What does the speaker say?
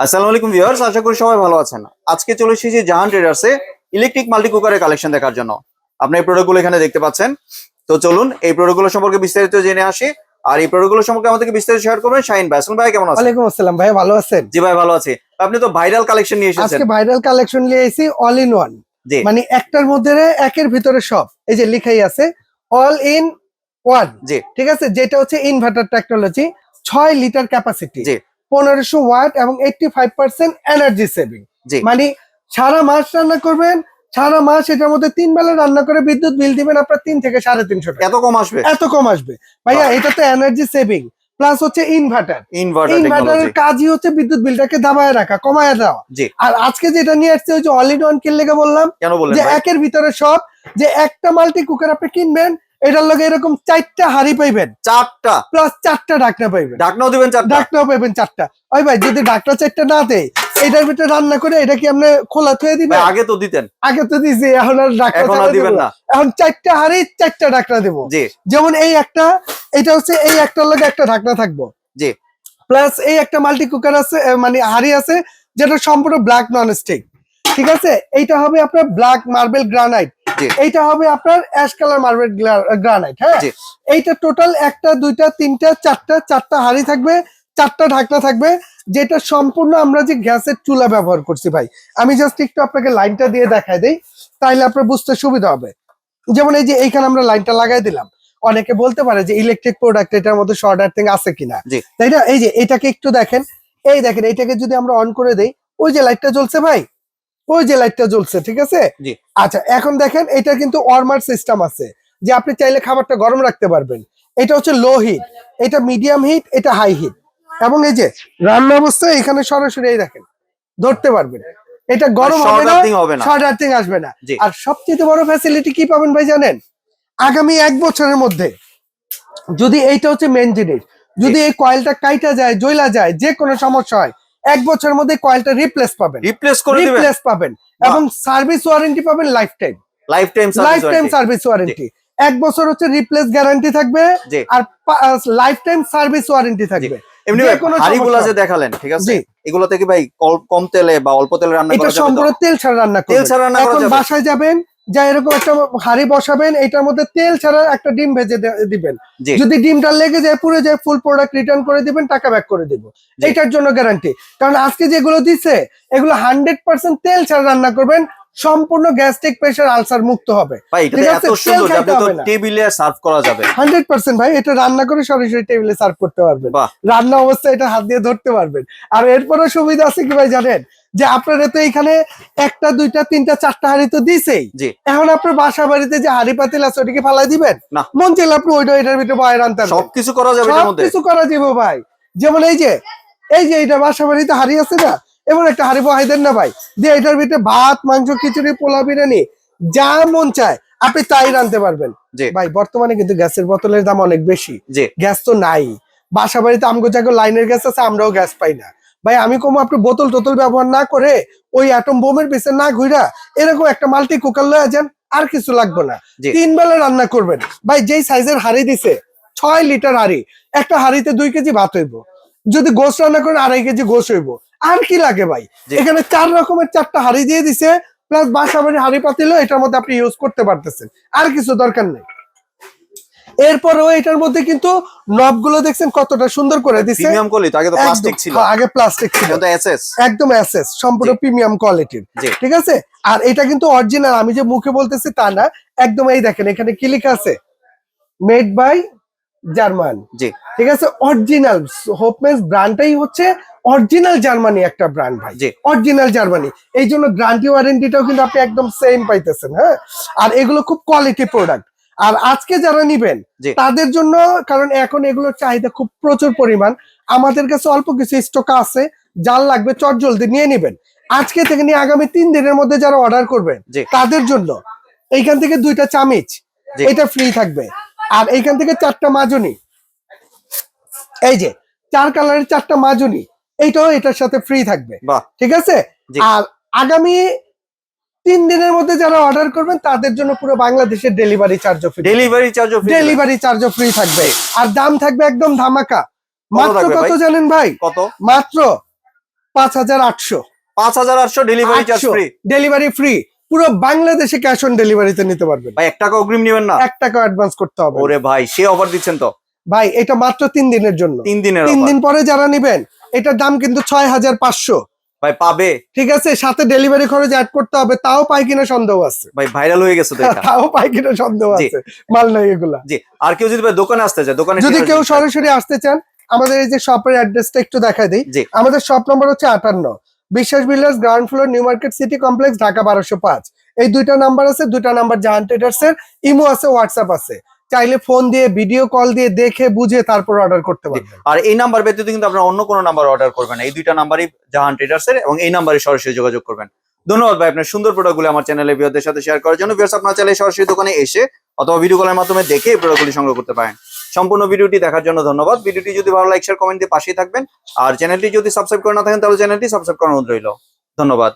আসসালামু আলাইকুম ভিউয়ার্স, আশা করি সবাই ভালো আছেন। আজকে চলে এসেছি জাহান ট্রেডার্সে ইলেকট্রিক মাল্টি কুকারের কালেকশন দেখার জন্য। আপনি এই প্রোডাক্টগুলো এখানে দেখতে পাচ্ছেন। তো চলুন এই প্রোডাক্টগুলো সম্পর্কে বিস্তারিত জেনে আসি। আর এই প্রোডাক্টগুলো সম্পর্কে আমাদেরকে বিস্তারিত শেয়ার করবেন শাহিন ভাই। আসসালামু ভাই, কেমন আছেন? ওয়ালাইকুম আসসালাম ভাই, ভালো আছেন? জি ভাই, ভালো আছি। আপনি তো ভাইরাল কালেকশন নিয়ে এসেছেন। আজকে ভাইরাল কালেকশন নিয়ে এসেছি অল ইন ওয়ান, জি মানে একটার মধ্যে একের ভিতরে সব। এই যে লেখাই আছে অল ইন ওয়ান, জি ঠিক আছে। যেটা হচ্ছে ইনভার্টার টেকনোলজি, 6 লিটার ক্যাপাসিটি, জি 1500 ওয়াট এবং 85% এনার্জি সেভিং। জি মানে সারা মাস রান্না করবেন, সারা মাস এটার মধ্যে 3 বেলা রান্না করে বিদ্যুৎ বিল দিবেন আপনার 3 থেকে 350 টাকা। এত কম আসবে? এত কম আসবে ভাইয়া। এটা তো এনার্জি সেভিং প্লাস হচ্ছে ইনভার্টারের ইনভার্টার কাজই হচ্ছে বিদ্যুৎ বিলটাকে দাবায় রাখা, কমায় দেওয়া। জি। আর আজকে যেটা নিয়ে আসছে ওই যে অল ইন ওয়ান কিনলে বললাম কেন বললেন যে ভাই? একের ভিতরে সব, যে একটা মাল্টি কুকার আপনি কিনবেন, এটার লগে এরকম 4টা হাড়ি পাইবেন, 4টা প্লাস 4টা ঢাকনা পাইবেন। ঢাকনাও দিবেন 4টা? ঢাকনাও পাইবেন 4টা। ওই ভাই যদি ঢাকনা 4টা না দেয়, এটার ভিতরে রান্না করে এটা কি আপনি খোলা থুয়ে দিবেন? আগে তো দিতেন। আগে তো দিছি, এখন আর এখন আর দিবেন না। এখন 4টা হাড়ি 4টা ঢাকনা দেবো। জি যেমন এই একটা, এটা হচ্ছে এই একটার লগে একটা ঢাকনা থাকবো, জি প্লাস এই একটা মাল্টি কুকার আছে, মানে হাড়ি আছে যেটা সম্পূর্ণ ব্ল্যাক নন স্টিক, ঠিক আছে। এইটা হবে আপনার ব্ল্যাক মার্বেল গ্রানাইট, জি এইটা হবে আপনার অ্যাশ কালার মার্বেল গ্রানাইট। হ্যাঁ, জি এইটা টোটাল একটা দুইটা তিনটা চারটা হাড়ি থাকবে, 4টা ঢাকনা থাকবে, যেটা সম্পূর্ণ আমরা যে গ্যাসের চুলা ব্যবহার করছি ভাই। আমি জাস্ট একটু আপনাকে লাইনটা দিয়ে দেখাই দেই, তাইলে আপনার বুঝতে সুবিধা হবে। যেমন এই যে এইখানে আমরা লাইনটা লাগাই দিলাম। অনেকে বলতে পারে যে ইলেকট্রিক প্রোডাক্ট এটার মধ্যে শর্ট আর্থিং আছে কিনা, তাই না? এই যে এটাকে একটু দেখেন, এই দেখেন এইটাকে যদি আমরা অন করে দেই, ওই যে লাইটটা জ্বলছে ভাই, ওই যে লাইটটা জ্বলছে, ঠিক আছে। আচ্ছা, এখন দেখেন এটা কিন্তু ওয়ার্মার সিস্টেম আছে, যে আপনি চাইলে খাবারটা গরম রাখতে পারবেন। এটা হচ্ছে লো হিট, এটা মিডিয়াম হিট, এটা হাই হিট। এবং এই যে রান্না অবস্থায় এখানে সরাসরি এই দেখেন ধরতে পারবেন, এটা গরম হবে না, শর্ট আর্থিং আসবে না। আর সবচেয়ে বড় ফ্যাসিলিটি কি পাবেন ভাই জানেন? আগামী 1 বছরের মধ্যে যদি এইটা হচ্ছে মেন জিনিস, যদি এই কয়েলটা কাইটা যায়, জ্বলা যায়, যে কোনো সমস্যা হয়, 1 বছরের মধ্যে কয়েলটা রিপ্লেস পাবেন, রিপ্লেস পাবেন। এবং সার্ভিস ওয়ারেন্টি পাবেন লাইফ টাইম সার্ভিস ওয়ারেন্টি। 1 বছর হচ্ছে রিপ্লেস গ্যারান্টি থাকবে, আর লাইফ টাইম সার্ভিস ওয়ারেন্টি থাকবে। এমনি হাড়িগুলো যে দেখালেন, ঠিক আছে, এগুলো থেকে ভাই কম তেলে বা অল্প তেলে রান্না করা যাবে? এটা সম্পূর্ণ তেল ছাড়া রান্না করবেন। এখন বাসায় যাবেন, যা এরকম একটা হাড়ি বসাবেন, এটার মধ্যে তেল ছাড়া একটা ডিম ভেজে দিবেন। যদি ডিমটা লেগে যায়, পুড়ে যায়, ফুল প্রোডাক্ট রিটার্ন করে দিবেন, টাকা ব্যাক করে দিব। এটার জন্য গ্যারান্টি। কারণ আজকে যেগুলো দিচ্ছে এগুলো 100% তেল ছাড়া রান্না করবেন, সম্পূর্ণ গ্যাস্ট্রিক প্রেসার আলসার মুক্ত হবে। ভাই এটা এত সুন্দর যে আপনি তো টেবিলে সার্ভ করা যাবে 100% ভাই। এটা রান্না করে সরাসরি টেবিলে সার্ভ করতে পারবেন, রান্না অবস্থায় এটা হাত দিয়ে ধরতে পারবেন। আর এরপরও সুবিধা আছে কি ভাই জানেন, যে আপনারা তো এখানে 1টা 2টা 3টা 4টা হাড়ি তো দিছেই, এখন আপনার বাসা বাড়িতে যে হাড়ি পাতিল আছে ওটাকে ফালাই দিবেন না, মন চাইলে আপনি ওইটা এটার ভিতরে বাইরে আনতে পারবেন, সবকিছু করা যাবে, সবকিছু করা যাবে ভাই। যেমন এই যে এইটা বাসা বাড়িতে হাড়ি আছে না, এমন একটা হাড়ি বহাই দেন না ভাই, যে এটার ভিতরে ভাত, মাংস, খিচুড়ি, পোলা, বিরিয়ানি যা মন চায় আপনি তাই রাঁধতে পারবেন ভাই। বর্তমানে কিন্তু গ্যাসের বোতলের দাম অনেক বেশি, গ্যাস তো নাই বাসা বাড়িতে। আমগো জায়গা লাইনের গ্যাস আছে, আমরাও গ্যাস পাই না ভাই। আমি কম আপনি বোতল ব্যবহার না করে ওই অ্যাটম বোমের পিছনে না ঘুরা এরকম একটা মাল্টি কুকার লয়ে যান, আর কিছু লাগবে না, 3 বেলা রান্না করবেন ভাই। যেই সাইজের হাড়ি দিছে, 6 লিটার হাড়ি, একটা হাড়িতে 2 কেজি ভাত হইব, যদি গোশ রান্না করেন 2.5 কেজি গোশ হইব। আর কি লাগে ভাই? এখানে 4 রকমের 4টা হাড়ি দিয়ে দিছে, প্লাস বাসা বাড়ি হাড়ি পাতিলও এটার মধ্যে আপনি ইউজ করতে পারতেছেন, আর কিছু দরকার নেই। এরপরেও এটার মধ্যে কিন্তু নবগুলো দেখছেন কতটা সুন্দর করে দিছে, প্রিমিয়াম কোয়ালিটি। আগে তো প্লাস্টিক ছিল, আগে প্লাস্টিক ছিল, এটা এসএস, একদম এসএস, সম্পূর্ণ প্রিমিয়াম কোয়ালিটির, ঠিক আছে। আর এটা কিন্তু অরিজিনাল, আমি যে মুখে বলতেছি তা না, একদম। এই দেখেন এখানে কি লেখা আছে, মেড বাই জার্মান, ঠিক আছে, অরিজিনাল। হোপমেন্স ব্র্যান্ডটাই হচ্ছে অরিজিনাল জার্মানি একটা ব্র্যান্ড ভাই, অরিজিনাল জার্মানি। এই জন্য গ্যারান্টি ওয়ারেন্টিটাও কিন্তু আপনি একদম সেম পাইতেছেন। হ্যাঁ, আর এগুলো খুব কোয়ালিটি প্রোডাক্ট। আর আজকে যারা নিবেন তাদের জন্য, কারণ এখন এগুলোর চাহিদা খুব প্রচুর পরিমাণ, আমাদের কাছে অল্প কিছু স্টক আছে, যার লাগবে চট জলদি নিয়ে নিবেন। আজকে থেকে নিয়ে আগামী 3 দিনের মধ্যে যারা অর্ডার করবেন তাদের জন্য এইখান থেকে 2টা চামিচ এটা ফ্রি থাকবে, আর এইখান থেকে 4টা মাজনি, এই যে 4 কালারের 4টা মাজনি, এইটাও এটার সাথে ফ্রি থাকবে, ঠিক আছে। আর আগামী 3 দিনের মধ্যে যারা অর্ডার করবেন তাদের জন্য পুরো বাংলাদেশের ডেলিভারি চার্জও ফ্রি, ডেলিভারি চার্জও ফ্রি থাকবে। আর দাম থাকবে একদম ধামাকা। মাত্র কত জানেন ভাই? কত? মাত্র 5800। 5800 delivery charge free. Delivery free, পুরো বাংলাদেশে ক্যাশ অন ডেলিভারিতে নিতে পারবেন। ভাই 1 টাকা অগ্রিম নেবেন না? 1 টাকা অ্যাডভান্স করতে হবে। ওরে ভাই সে অফার দিচ্ছেন তো ভাই এটা মাত্র 3 দিনের জন্য। 3 দিনের 3 অফার। দিন পরে যারা নেবেন এটার দাম কিন্তু 6500। ভাই পাবে? ঠিক আছে, সাথে ডেলিভারি খরচ অ্যাড করতে হবে, তাও পাই কিনা সন্দেহ আছে। ভাই ভাইরাল হয়ে গেছে তো এটা। তাও পাই কিনা সন্দেহ জি। আছে, মাল নাই এগুলা। জি, আর কেউ যদি ভাই দোকানে আসতে চায়, দোকানে যদি কেউ সরাসরি আসতে চান, আমাদের এই যে শপের অ্যাড্রেসটা একটু দেখাই দিই। জি। আমাদের শপ নম্বর হচ্ছে 58, বিশ্বাস builders, ground floor, new market city complex, Dhaka 1205। এই দুইটা নাম্বার আছে, দুইটা নাম্বার জাহান ট্রেডার্স এর। ইমো আছে, হোয়াটসঅ্যাপ আছে, চাইলে ফোন দিয়ে ভিডিও কল দিয়ে দেখে বুঝে তারপর অর্ডার করতে পারবেন। আর এই নাম্বার ব্যতীত কিন্তু আপনারা অন্য কোনো নাম্বার অর্ডার করবেন না, এই দুইটা নাম্বারই জাহান ট্রেডার্স এর, এবং এই নাম্বারে সরাসরি যোগাযোগ করবেন। ধন্যবাদ ভাই আপনার সুন্দর প্রোডাক্টগুলো আমার চ্যানেলে ভিউয়ারদের সাথে শেয়ার করার জন্য। ভিউয়ার্স আপনারা চাইলে সরাসরি দোকানে এসে অথবা ভিডিও কলের মাধ্যমে দেখে এই প্রোডাক্টগুলি সংগ্রহ করতে পারেন। সম্পূর্ণ ভিডিওটি দেখার জন্য ধন্যবাদ। ভিডিওটি যদি ভালো লাইক শেয়ার কমেন্ট দিয়ে পাশেই থাকবেন, আর চ্যানেলটি যদি সাবস্ক্রাইব করে না থাকেন তাহলে চ্যানেলটি সাবস্ক্রাইব করার অনুরোধ রইল। ধন্যবাদ।